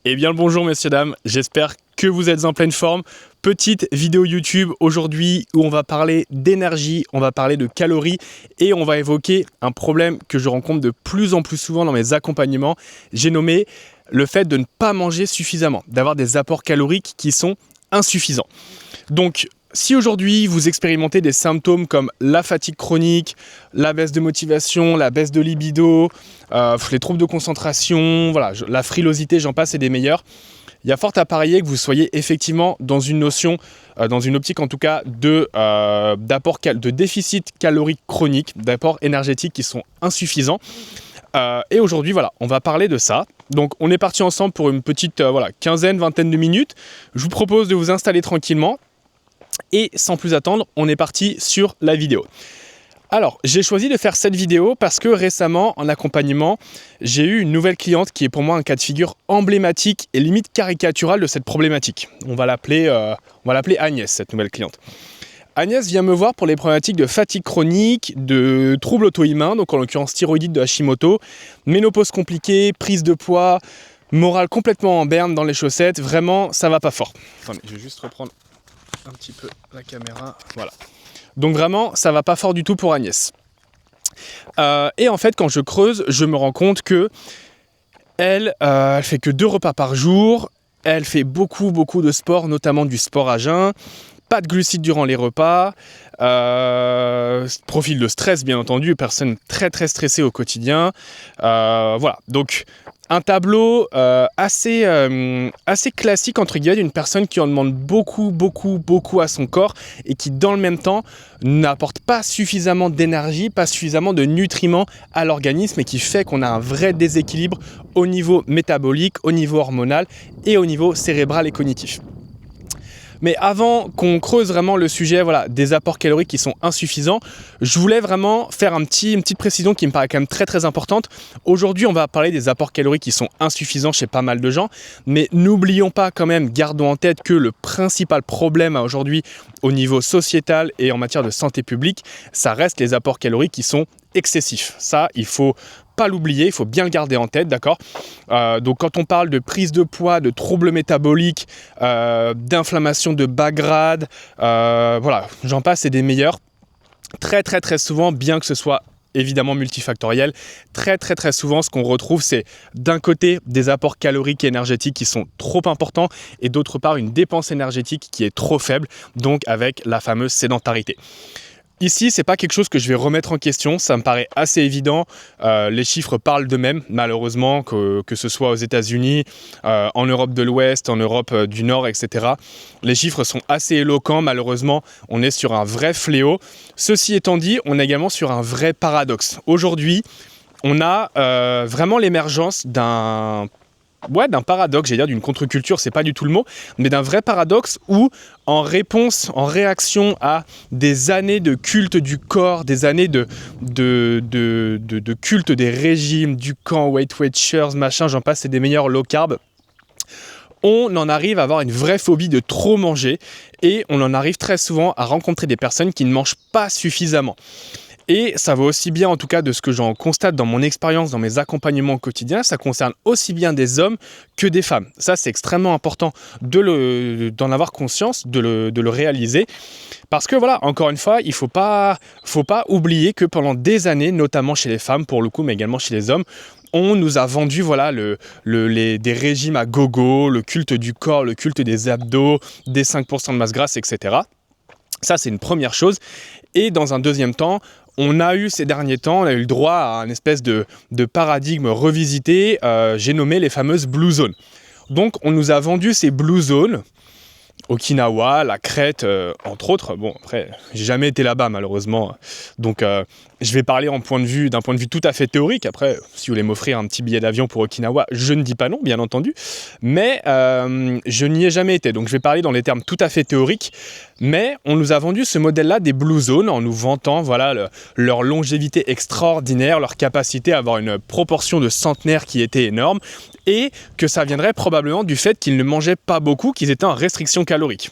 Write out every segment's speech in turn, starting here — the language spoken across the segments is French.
Eh bien le bonjour messieurs dames, j'espère que vous êtes en pleine forme. Petite vidéo YouTube aujourd'hui où on va parler d'énergie, on va parler de calories et on va évoquer un problème que je rencontre de plus en plus souvent dans mes accompagnements. J'ai nommé le fait de ne pas manger suffisamment, d'avoir des apports caloriques qui sont insuffisants. Donc si aujourd'hui vous expérimentez des symptômes comme la fatigue chronique, la baisse de motivation, la baisse de libido, les troubles de concentration, voilà, la frilosité, j'en passe et des meilleurs, il y a fort à parier que vous soyez effectivement dans une notion, dans une optique en tout cas de déficit calorique chronique, d'apports énergétiques qui sont insuffisants. Et aujourd'hui, voilà, on va parler de ça. Donc on est parti ensemble pour une petite quinzaine, vingtaine de minutes. Je vous propose de vous installer tranquillement. Et sans plus attendre, on est parti sur la vidéo. Alors, j'ai choisi de faire cette vidéo parce que récemment, en accompagnement, j'ai eu une nouvelle cliente qui est pour moi un cas de figure emblématique et limite caricatural de cette problématique. On va l'appeler Agnès, cette nouvelle cliente. Agnès vient me voir pour les problématiques de fatigue chronique, de troubles auto-immuns, donc en l'occurrence thyroïdite de Hashimoto, ménopause compliquée, prise de poids, morale complètement en berne dans les chaussettes, vraiment ça va pas fort. Attendez, je vais juste reprendre un petit peu la caméra, voilà. Donc vraiment, ça va pas fort du tout pour Agnès. Et en fait, quand je creuse, je me rends compte que elle fait que 2 repas par jour, elle fait beaucoup de sport, notamment du sport à jeun, pas de glucides durant les repas, profil de stress bien entendu, personne très stressée au quotidien, voilà. Donc un tableau assez classique entre guillemets d'une personne qui en demande beaucoup à son corps et qui dans le même temps n'apporte pas suffisamment d'énergie, pas suffisamment de nutriments à l'organisme et qui fait qu'on a un vrai déséquilibre au niveau métabolique, au niveau hormonal et au niveau cérébral et cognitif. Mais avant qu'on creuse vraiment le sujet des apports caloriques qui sont insuffisants, je voulais vraiment faire une petite précision qui me paraît quand même très importante. Aujourd'hui, on va parler des apports caloriques qui sont insuffisants chez pas mal de gens, mais n'oublions pas quand même, gardons en tête que le principal problème aujourd'hui au niveau sociétal et en matière de santé publique, ça reste les apports caloriques qui sont excessifs. Ça, il faut pas l'oublier, il faut bien le garder en tête, d'accord ? Donc quand on parle de prise de poids, de troubles métaboliques, d'inflammation de bas grade, j'en passe et des meilleurs. Très souvent, bien que ce soit évidemment multifactoriel, très souvent ce qu'on retrouve c'est d'un côté des apports caloriques et énergétiques qui sont trop importants et d'autre part une dépense énergétique qui est trop faible, donc avec la fameuse sédentarité. Ici, c'est pas quelque chose que je vais remettre en question, ça me paraît assez évident. Les chiffres parlent d'eux-mêmes, malheureusement, que ce soit aux États-Unis, en Europe de l'Ouest, en Europe du Nord, etc. Les chiffres sont assez éloquents, malheureusement, on est sur un vrai fléau. Ceci étant dit, on est également sur un vrai paradoxe. Aujourd'hui, on a vraiment l'émergence d'un paradoxe, j'allais dire d'une contre-culture, c'est pas du tout le mot, mais d'un vrai paradoxe où, en réaction à des années de culte du corps, des années de culte des régimes, du camp, Weight Watchers, machin, j'en passe, c'est des meilleurs low carb, on en arrive à avoir une vraie phobie de trop manger et on en arrive très souvent à rencontrer des personnes qui ne mangent pas suffisamment. Et ça va aussi bien, en tout cas de ce que j'en constate dans mon expérience, dans mes accompagnements au quotidien, ça concerne aussi bien des hommes que des femmes. Ça, c'est extrêmement important d'en avoir conscience, de le réaliser. Parce que encore une fois, il faut pas oublier que pendant des années, notamment chez les femmes pour le coup, mais également chez les hommes, on nous a vendu des régimes à gogo, le culte du corps, le culte des abdos, des 5% de masse grasse, etc. Ça, c'est une première chose. Et dans un deuxième temps, on a eu ces derniers temps, on a eu le droit à un espèce de paradigme revisité, j'ai nommé les fameuses Blue Zones. Donc on nous a vendu ces Blue Zones, Okinawa, la Crète, entre autres. Bon, après, j'ai jamais été là-bas malheureusement, donc je vais parler d'un point de vue tout à fait théorique. Après, si vous voulez m'offrir un petit billet d'avion pour Okinawa, je ne dis pas non, bien entendu, mais je n'y ai jamais été, donc je vais parler dans les termes tout à fait théoriques. Mais on nous a vendu ce modèle-là des Blue Zones en nous vantant leur longévité extraordinaire, leur capacité à avoir une proportion de centenaires qui était énorme et que ça viendrait probablement du fait qu'ils ne mangeaient pas beaucoup, qu'ils étaient en restriction calorique.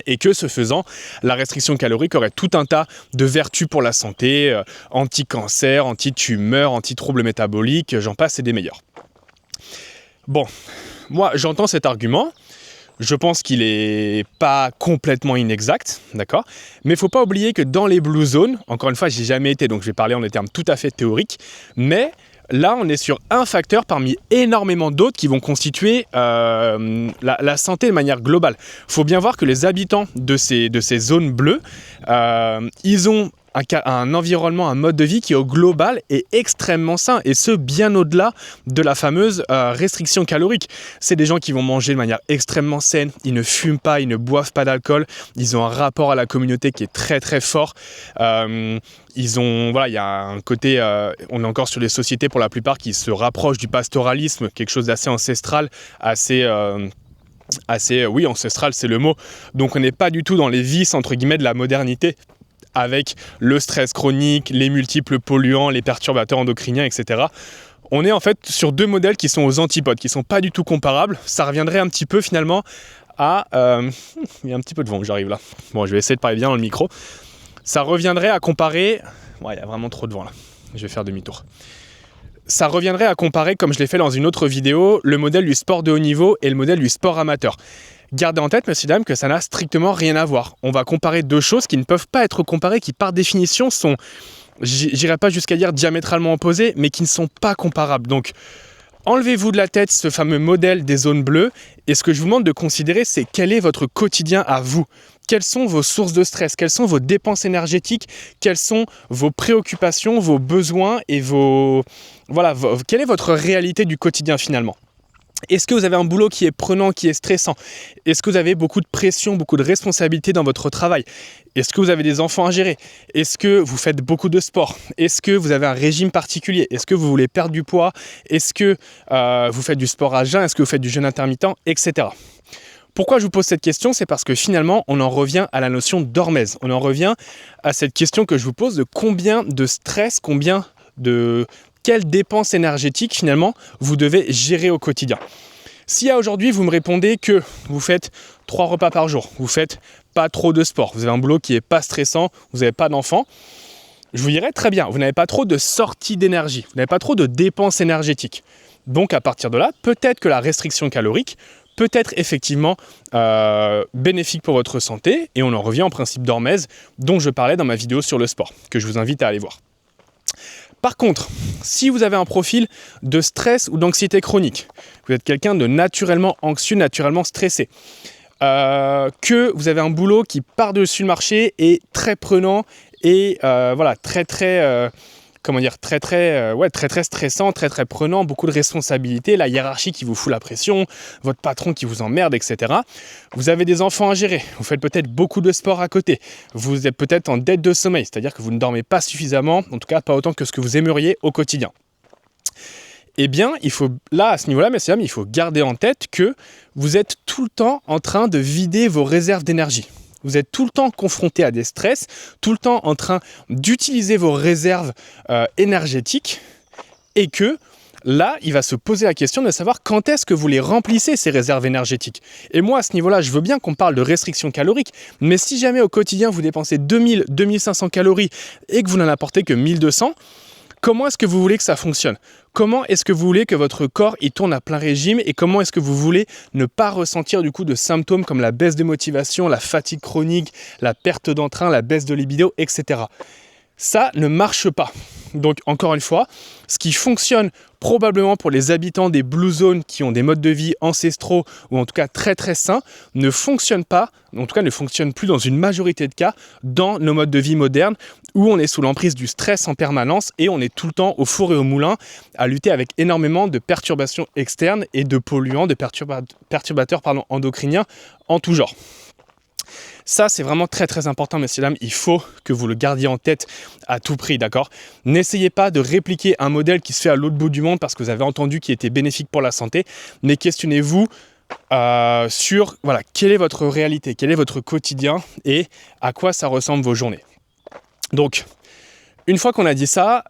Et que ce faisant, la restriction calorique aurait tout un tas de vertus pour la santé, anti-cancer, anti-tumeur, anti-troubles métaboliques, j'en passe et des meilleurs. Bon, moi, j'entends cet argument. Je pense qu'il n'est pas complètement inexact, d'accord ? Mais il ne faut pas oublier que dans les blue zones, encore une fois, j'y ai jamais été, donc je vais parler en des termes tout à fait théoriques, mais là, on est sur un facteur parmi énormément d'autres qui vont constituer la santé de manière globale. Il faut bien voir que les habitants de ces zones bleues, ils ont un environnement, un mode de vie qui au global est extrêmement sain, et ce bien au-delà de la fameuse restriction calorique. C'est des gens qui vont manger de manière extrêmement saine, ils ne fument pas, ils ne boivent pas d'alcool, ils ont un rapport à la communauté qui est très très fort. Il y a un côté, on est encore sur des sociétés pour la plupart qui se rapprochent du pastoralisme, quelque chose d'assez ancestral, oui, ancestral c'est le mot. Donc on n'est pas du tout dans les vices entre guillemets de la modernité, avec le stress chronique, les multiples polluants, les perturbateurs endocriniens, etc. On est en fait sur deux modèles qui sont aux antipodes, qui ne sont pas du tout comparables. Ça reviendrait un petit peu finalement à... il y a un petit peu de vent que j'arrive là. Bon, je vais essayer de parler bien dans le micro. Ça reviendrait à comparer... Ouais, il y a vraiment trop de vent là. Je vais faire demi-tour. Ça reviendrait à comparer, comme je l'ai fait dans une autre vidéo, le modèle du sport de haut niveau et le modèle du sport amateur. Gardez en tête, messieurs, dames, que ça n'a strictement rien à voir. On va comparer deux choses qui ne peuvent pas être comparées, qui par définition sont, j'irai pas jusqu'à dire diamétralement opposées, mais qui ne sont pas comparables. Donc, enlevez-vous de la tête ce fameux modèle des zones bleues, et ce que je vous demande de considérer, c'est quel est votre quotidien à vous. Quelles sont vos sources de stress? Quelles sont vos dépenses énergétiques? Quelles sont vos préoccupations, vos besoins et quelle est votre réalité du quotidien finalement? Est-ce que vous avez un boulot qui est prenant, qui est stressant? Est-ce que vous avez beaucoup de pression, beaucoup de responsabilités dans votre travail? Est-ce que vous avez des enfants à gérer? Est-ce que vous faites beaucoup de sport? Est-ce que vous avez un régime particulier? Est-ce que vous voulez perdre du poids? Est-ce que vous faites du sport à jeun? Est-ce que vous faites du jeûne intermittent? Etc. Pourquoi je vous pose cette question? C'est parce que finalement, on en revient à la notion d'hormèse. On en revient à cette question que je vous pose de combien de stress, quelles dépenses énergétiques finalement vous devez gérer au quotidien. Si aujourd'hui vous me répondez que vous faites 3 repas par jour, vous faites pas trop de sport, vous avez un boulot qui n'est pas stressant, vous n'avez pas d'enfants, je vous dirais très bien, vous n'avez pas trop de sorties d'énergie, vous n'avez pas trop de dépenses énergétiques. Donc à partir de là, peut-être que la restriction calorique peut être effectivement bénéfique pour votre santé, et on en revient au principe d'hormèse dont je parlais dans ma vidéo sur le sport, que je vous invite à aller voir. Par contre, si vous avez un profil de stress ou d'anxiété chronique, vous êtes quelqu'un de naturellement anxieux, naturellement stressé, que vous avez un boulot qui par-dessus le marché est très prenant et très stressant, très prenant, beaucoup de responsabilités, la hiérarchie qui vous fout la pression, votre patron qui vous emmerde, etc. Vous avez des enfants à gérer, vous faites peut-être beaucoup de sport à côté, vous êtes peut-être en dette de sommeil, c'est-à-dire que vous ne dormez pas suffisamment, en tout cas pas autant que ce que vous aimeriez au quotidien. Eh bien, à ce niveau-là, messieurs, il faut garder en tête que vous êtes tout le temps en train de vider vos réserves d'énergie. Vous êtes tout le temps confronté à des stress, tout le temps en train d'utiliser vos réserves énergétiques, et que là, il va se poser la question de savoir quand est-ce que vous les remplissez, ces réserves énergétiques. Et moi, à ce niveau-là, je veux bien qu'on parle de restriction calorique, mais si jamais au quotidien, vous dépensez 2000, 2500 calories et que vous n'en apportez que 1200, comment est-ce que vous voulez que ça fonctionne? Comment est-ce que vous voulez que votre corps y tourne à plein régime, et comment est-ce que vous voulez ne pas ressentir du coup de symptômes comme la baisse de motivation, la fatigue chronique, la perte d'entrain, la baisse de libido, etc. Ça ne marche pas. Donc encore une fois, ce qui fonctionne probablement pour les habitants des blue zones qui ont des modes de vie ancestraux ou en tout cas très très sains, ne fonctionne pas, en tout cas ne fonctionne plus dans une majorité de cas dans nos modes de vie modernes où on est sous l'emprise du stress en permanence et on est tout le temps au four et au moulin à lutter avec énormément de perturbations externes et de polluants, de perturbateurs endocriniens en tout genre. Ça, c'est vraiment très très important, messieurs, dames. Il faut que vous le gardiez en tête à tout prix, d'accord? N'essayez pas de répliquer un modèle qui se fait à l'autre bout du monde parce que vous avez entendu qu'il était bénéfique pour la santé, mais questionnez-vous sur quelle est votre réalité, quel est votre quotidien et à quoi ça ressemble vos journées. Donc, une fois qu'on a dit ça,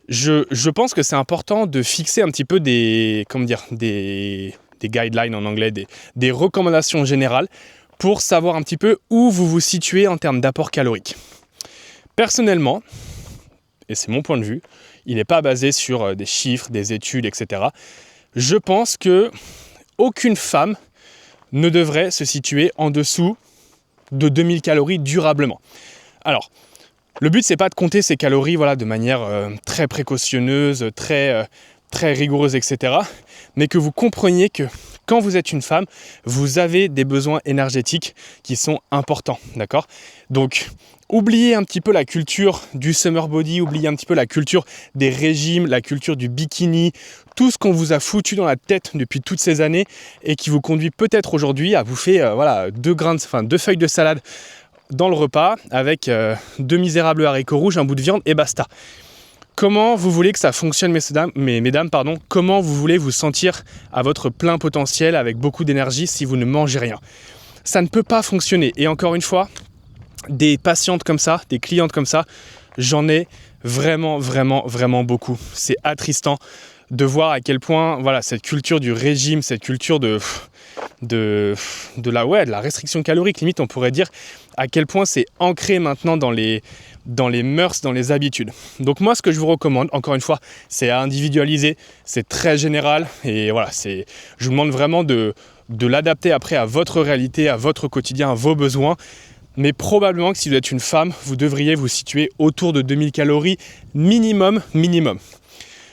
je pense que c'est important de fixer un petit peu des guidelines en anglais, des recommandations générales pour savoir un petit peu où vous vous situez en termes d'apport calorique. Personnellement, et c'est mon point de vue, il n'est pas basé sur des chiffres, des études, etc. je pense que aucune femme ne devrait se situer en dessous de 2000 calories durablement. Alors, le but, c'est pas de compter ses calories de manière très précautionneuse, très rigoureuse, etc. Mais que vous compreniez que quand vous êtes une femme, vous avez des besoins énergétiques qui sont importants, d'accord ? Donc, oubliez un petit peu la culture du summer body, oubliez un petit peu la culture des régimes, la culture du bikini, tout ce qu'on vous a foutu dans la tête depuis toutes ces années et qui vous conduit peut-être aujourd'hui à bouffer 2 feuilles de salade dans le repas avec 2 misérables haricots rouges, un bout de viande et basta. Comment vous voulez que ça fonctionne, mesdames, comment vous voulez vous sentir à votre plein potentiel avec beaucoup d'énergie si vous ne mangez rien ? Ça ne peut pas fonctionner. Et encore une fois, des patientes comme ça, des clientes comme ça, j'en ai vraiment beaucoup. C'est attristant de voir à quel point cette culture du régime, cette culture de la restriction calorique, limite on pourrait dire, à quel point c'est ancré maintenant dans les mœurs, dans les habitudes. Donc moi, ce que je vous recommande, encore une fois, c'est à individualiser, c'est très général et je vous demande vraiment de l'adapter après à votre réalité, à votre quotidien, à vos besoins. Mais probablement que si vous êtes une femme, vous devriez vous situer autour de 2000 calories minimum.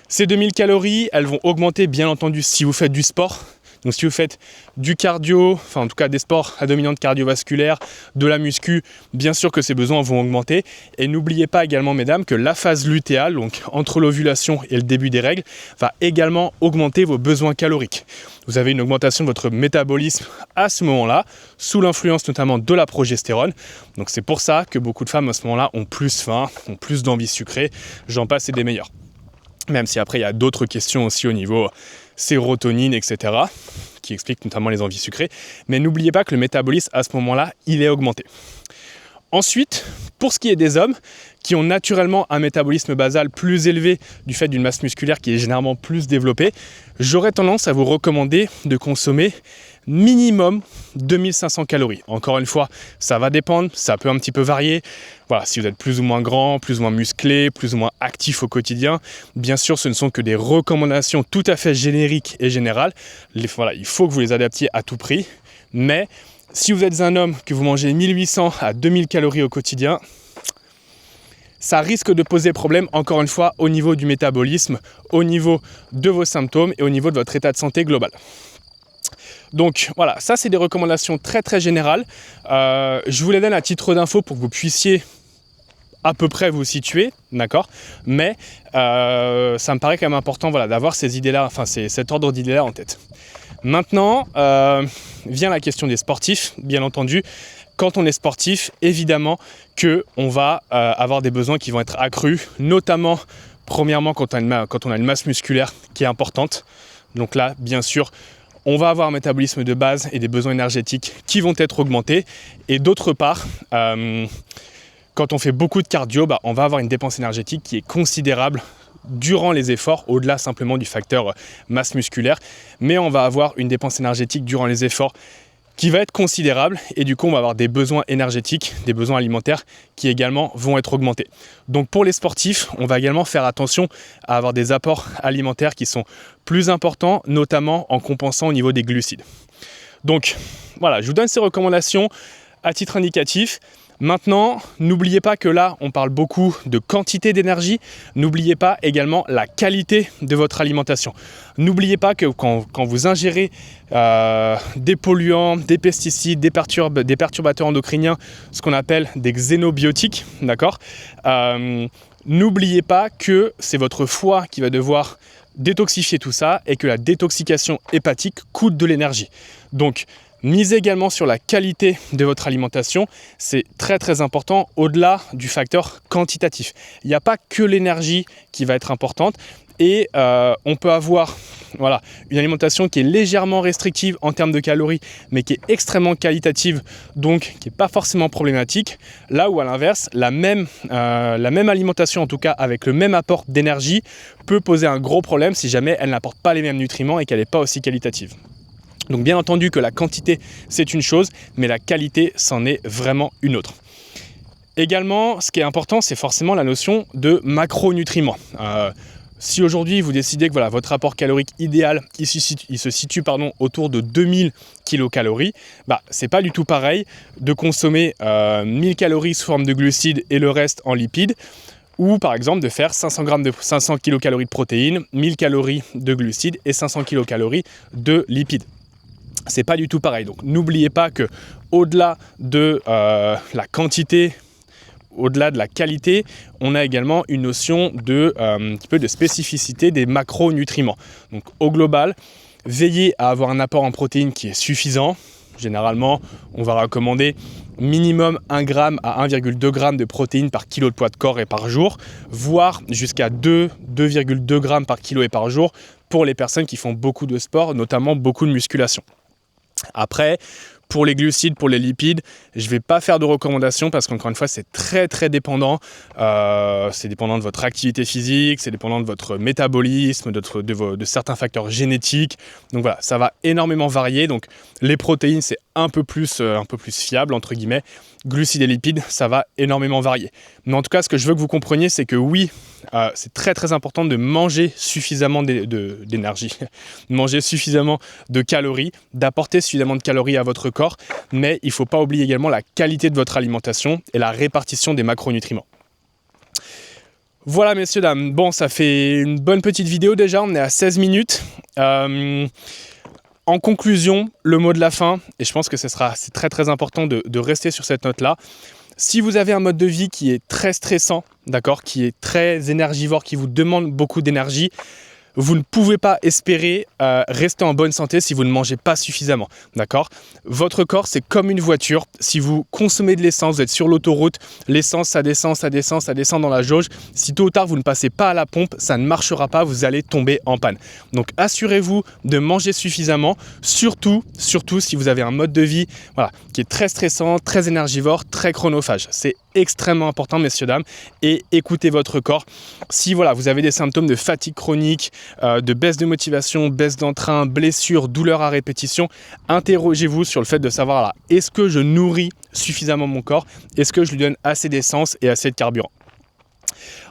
Ces 2000 calories, elles vont augmenter bien entendu si vous faites du sport. Donc si vous faites du cardio, en tout cas des sports à dominante cardiovasculaire, de la muscu, bien sûr que ces besoins vont augmenter. Et n'oubliez pas également, mesdames, que la phase lutéale, donc entre l'ovulation et le début des règles, va également augmenter vos besoins caloriques. Vous avez une augmentation de votre métabolisme à ce moment-là, sous l'influence notamment de la progestérone. Donc c'est pour ça que beaucoup de femmes à ce moment-là ont plus faim, ont plus d'envie sucrée, j'en passe et des meilleurs. Même si après il y a d'autres questions aussi au niveau sérotonine, etc., qui expliquent notamment les envies sucrées. Mais n'oubliez pas que le métabolisme, à ce moment-là, il est augmenté. Ensuite, pour ce qui est des hommes, qui ont naturellement un métabolisme basal plus élevé du fait d'une masse musculaire qui est généralement plus développée, j'aurais tendance à vous recommander de consommer minimum 2500 calories. Encore une fois, ça va dépendre, ça peut un petit peu varier. Si vous êtes plus ou moins grand, plus ou moins musclé, plus ou moins actif au quotidien, bien sûr, ce ne sont que des recommandations tout à fait génériques et générales. Il faut que vous les adaptiez à tout prix. Mais si vous êtes un homme, que vous mangez 1800 à 2000 calories au quotidien, ça risque de poser problème, encore une fois, au niveau du métabolisme, au niveau de vos symptômes et au niveau de votre état de santé global. Donc ça c'est des recommandations très très générales. Je vous les donne à titre d'info pour que vous puissiez à peu près vous situer, d'accord ? Mais ça me paraît quand même important d'avoir ces idées-là, cet ordre d'idées-là en tête. Maintenant, vient la question des sportifs, bien entendu. Quand on est sportif, évidemment qu'on va avoir des besoins qui vont être accrus, notamment, premièrement, quand on a une masse musculaire qui est importante. Donc là, bien sûr, on va avoir un métabolisme de base et des besoins énergétiques qui vont être augmentés. Et d'autre part, quand on fait beaucoup de cardio, on va avoir une dépense énergétique qui est considérable durant les efforts, au-delà simplement du facteur masse musculaire. Mais on va avoir une dépense énergétique durant les efforts qui va être considérable et du coup on va avoir des besoins énergétiques, des besoins alimentaires qui également vont être augmentés. Donc pour les sportifs, on va également faire attention à avoir des apports alimentaires qui sont plus importants, notamment en compensant au niveau des glucides. Donc je vous donne ces recommandations à titre indicatif. Maintenant, n'oubliez pas que là, on parle beaucoup de quantité d'énergie. N'oubliez pas également la qualité de votre alimentation. N'oubliez pas que quand vous ingérez des polluants, des pesticides, des perturbateurs endocriniens, ce qu'on appelle des xénobiotiques, d'accord ? N'oubliez pas que c'est votre foie qui va devoir détoxifier tout ça et que la détoxication hépatique coûte de l'énergie. Donc, misez également sur la qualité de votre alimentation, c'est très très important au-delà du facteur quantitatif. Il n'y a pas que l'énergie qui va être importante et on peut avoir une alimentation qui est légèrement restrictive en termes de calories mais qui est extrêmement qualitative, donc qui n'est pas forcément problématique. Là où à l'inverse, la même alimentation, en tout cas avec le même apport d'énergie, peut poser un gros problème si jamais elle n'apporte pas les mêmes nutriments et qu'elle n'est pas aussi qualitative. Donc bien entendu que la quantité c'est une chose, mais la qualité c'en est vraiment une autre. Également, ce qui est important, c'est forcément la notion de macronutriments. Si aujourd'hui vous décidez que voilà, votre apport calorique idéal il se situe autour de 2000 kilocalories, c'est pas du tout pareil de consommer 1000 calories sous forme de glucides et le reste en lipides, ou par exemple de faire 500 kilocalories de protéines, 1000 calories de glucides et 500 kilocalories de lipides. C'est pas du tout pareil. Donc n'oubliez pas que au-delà de la quantité, au-delà de la qualité, on a également une notion de un petit peu de spécificité des macronutriments. Donc au global, veillez à avoir un apport en protéines qui est suffisant. Généralement, on va recommander minimum 1 g à 1,2 g de protéines par kilo de poids de corps et par jour, voire jusqu'à 2,2 g par kilo et par jour pour les personnes qui font beaucoup de sport, notamment beaucoup de musculation. Après, pour les glucides, pour les lipides, je ne vais pas faire de recommandations parce qu'encore une fois, c'est très dépendant. C'est dépendant de votre activité physique, c'est dépendant de votre métabolisme, de certains facteurs génétiques. Donc voilà, ça va énormément varier. Donc les protéines, c'est un peu plus fiable, entre guillemets. Glucides et lipides, ça va énormément varier. Mais en tout cas, ce que je veux que vous compreniez, c'est que oui, c'est très important de manger suffisamment d'énergie, de manger suffisamment de calories, d'apporter suffisamment de calories à votre corps, mais il ne faut pas oublier également la qualité de votre alimentation et la répartition des macronutriments. Voilà messieurs, dames, bon ça fait une bonne petite vidéo déjà, on est à 16 minutes. En conclusion, le mot de la fin, et je pense que c'est très important de rester sur cette note-là. Si vous avez un mode de vie qui est très stressant, d'accord, qui est très énergivore, qui vous demande beaucoup d'énergie, vous ne pouvez pas espérer rester en bonne santé si vous ne mangez pas suffisamment, d'accord? Votre corps, c'est comme une voiture. Si vous consommez de l'essence, vous êtes sur l'autoroute, l'essence, ça descend dans la jauge. Si tôt ou tard, vous ne passez pas à la pompe, ça ne marchera pas, vous allez tomber en panne. Donc, assurez-vous de manger suffisamment, surtout si vous avez un mode de vie qui est très stressant, très énergivore, très chronophage. C'est extrêmement important, messieurs, dames, et écoutez votre corps. Si vous avez des symptômes de fatigue chronique, de baisse de motivation, baisse d'entrain, blessure, douleur à répétition, interrogez-vous sur le fait de savoir est-ce que je nourris suffisamment mon corps, est-ce que je lui donne assez d'essence et assez de carburant.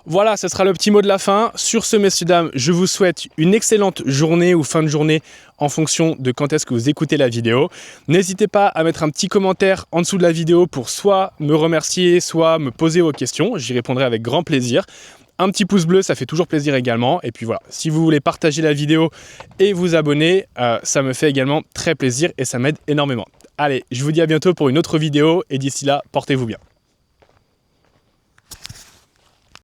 Voilà, ce sera le petit mot de la fin. Sur ce, messieurs, dames, je vous souhaite une excellente journée ou fin de journée en fonction de quand est-ce que vous écoutez la vidéo. N'hésitez pas à mettre un petit commentaire en dessous de la vidéo pour soit me remercier, soit me poser vos questions. J'y répondrai avec grand plaisir. Un petit pouce bleu, ça fait toujours plaisir également. Et puis voilà, si vous voulez partager la vidéo et vous abonner, ça me fait également très plaisir et ça m'aide énormément. Allez, je vous dis à bientôt pour une autre vidéo et d'ici là, portez-vous bien.